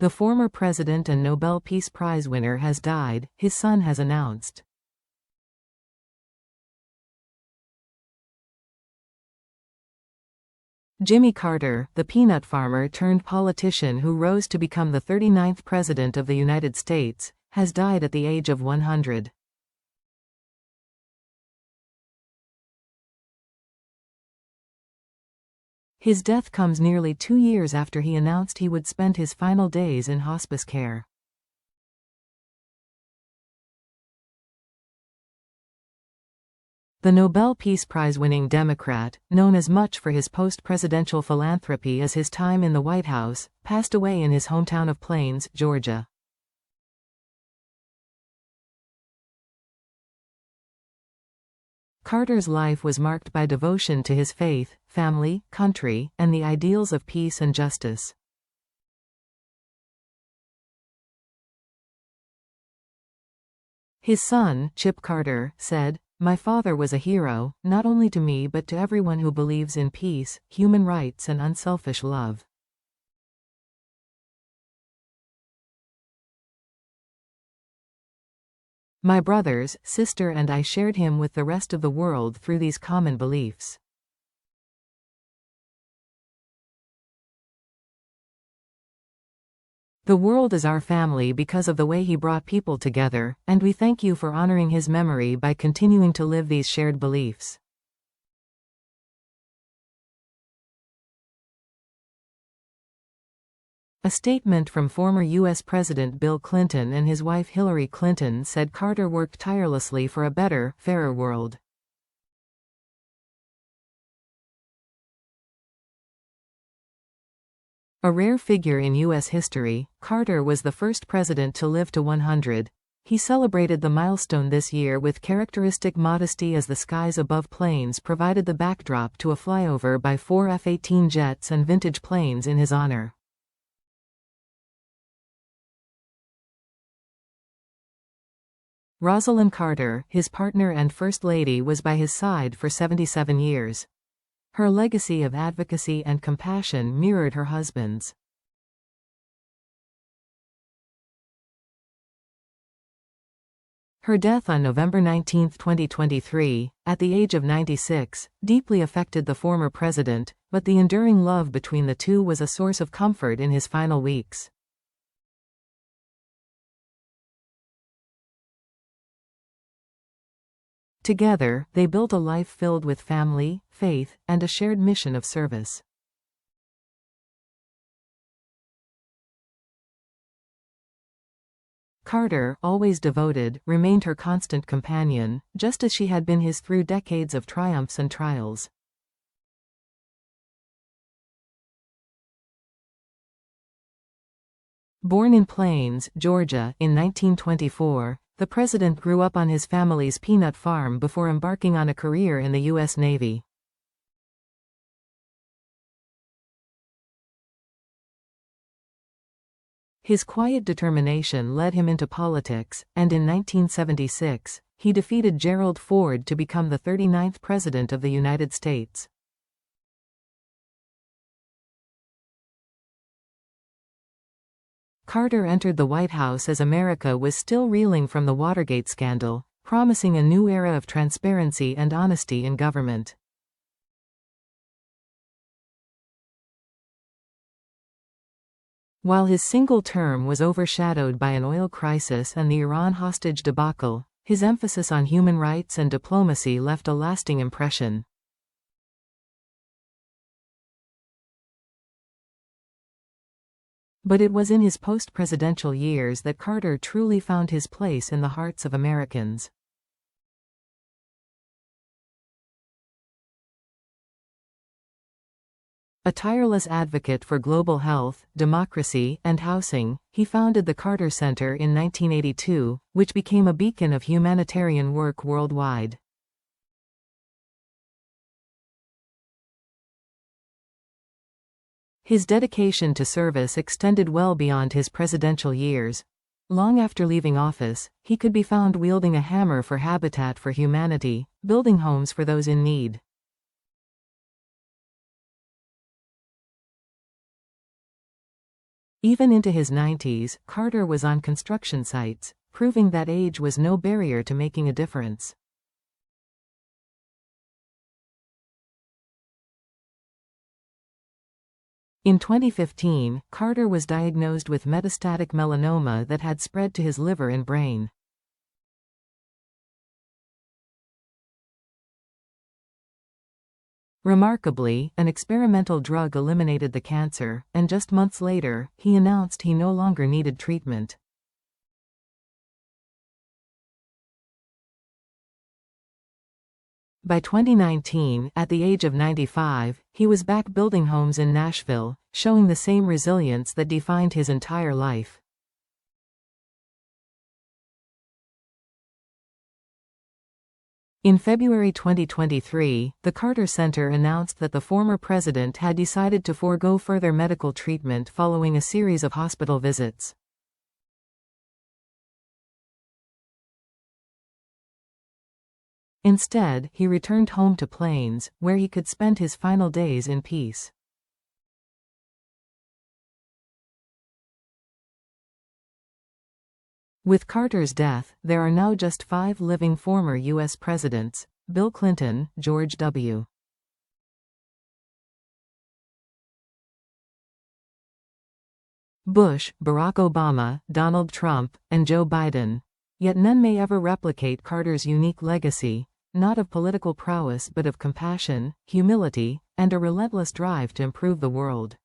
The former president and Nobel Peace Prize winner has died, his son has announced. Jimmy Carter, the peanut farmer turned politician who rose to become the 39th President of the United States, has died at the age of 100. His death comes nearly 2 years after he announced he would spend his final days in hospice care. The Nobel Peace Prize-winning Democrat, known as much for his post-presidential philanthropy as his time in the White House, passed away in his hometown of Plains, Georgia. Carter's life was marked by devotion to his faith, family, country, and the ideals of peace and justice. His son, Chip Carter, said, "My father was a hero, not only to me but to everyone who believes in peace, human rights and unselfish love." My brothers, sister and I shared him with the rest of the world through these common beliefs. The world is our family because of the way he brought people together, and we thank you for honoring his memory by continuing to live these shared beliefs. A statement from former U.S. President Bill Clinton and his wife Hillary Clinton said Carter worked tirelessly for a better, fairer world. A rare figure in U.S. history, Carter was the first president to live to 100. He celebrated the milestone this year with characteristic modesty as the skies above Plains provided the backdrop to a flyover by 4 F-18 jets and vintage planes in his honor. Rosalynn Carter, his partner and First Lady, was by his side for 77 years. Her legacy of advocacy and compassion mirrored her husband's. Her death on November 19, 2023, at the age of 96, deeply affected the former president, but the enduring love between the two was a source of comfort in his final weeks. Together, they built a life filled with family, faith, and a shared mission of service. Carter, always devoted, remained her constant companion, just as she had been his through decades of triumphs and trials. Born in Plains, Georgia, in 1924, the president grew up on his family's peanut farm before embarking on a career in the U.S. Navy. His quiet determination led him into politics, and in 1976, he defeated Gerald Ford to become the 39th President of the United States. Carter entered the White House as America was still reeling from the Watergate scandal, promising a new era of transparency and honesty in government. While his single term was overshadowed by an oil crisis and the Iran hostage debacle, his emphasis on human rights and diplomacy left a lasting impression. But it was in his post-presidential years that Carter truly found his place in the hearts of Americans. A tireless advocate for global health, democracy, and housing, he founded the Carter Center in 1982, which became a beacon of humanitarian work worldwide. His dedication to service extended well beyond his presidential years. Long after leaving office, he could be found wielding a hammer for Habitat for Humanity, building homes for those in need. Even into his 90s, Carter was on construction sites, proving that age was no barrier to making a difference. In 2015, Carter was diagnosed with metastatic melanoma that had spread to his liver and brain. Remarkably, an experimental drug eliminated the cancer, and just months later, he announced he no longer needed treatment. By 2019, at the age of 95, he was back building homes in Nashville, showing the same resilience that defined his entire life. In February 2023, the Carter Center announced that the former president had decided to forego further medical treatment following a series of hospital visits. Instead, he returned home to Plains, where he could spend his final days in peace. With Carter's death, there are now just 5 living former U.S. presidents: Bill Clinton, George W. Bush, Barack Obama, Donald Trump, and Joe Biden. Yet none may ever replicate Carter's unique legacy, not of political prowess but of compassion, humility, and a relentless drive to improve the world.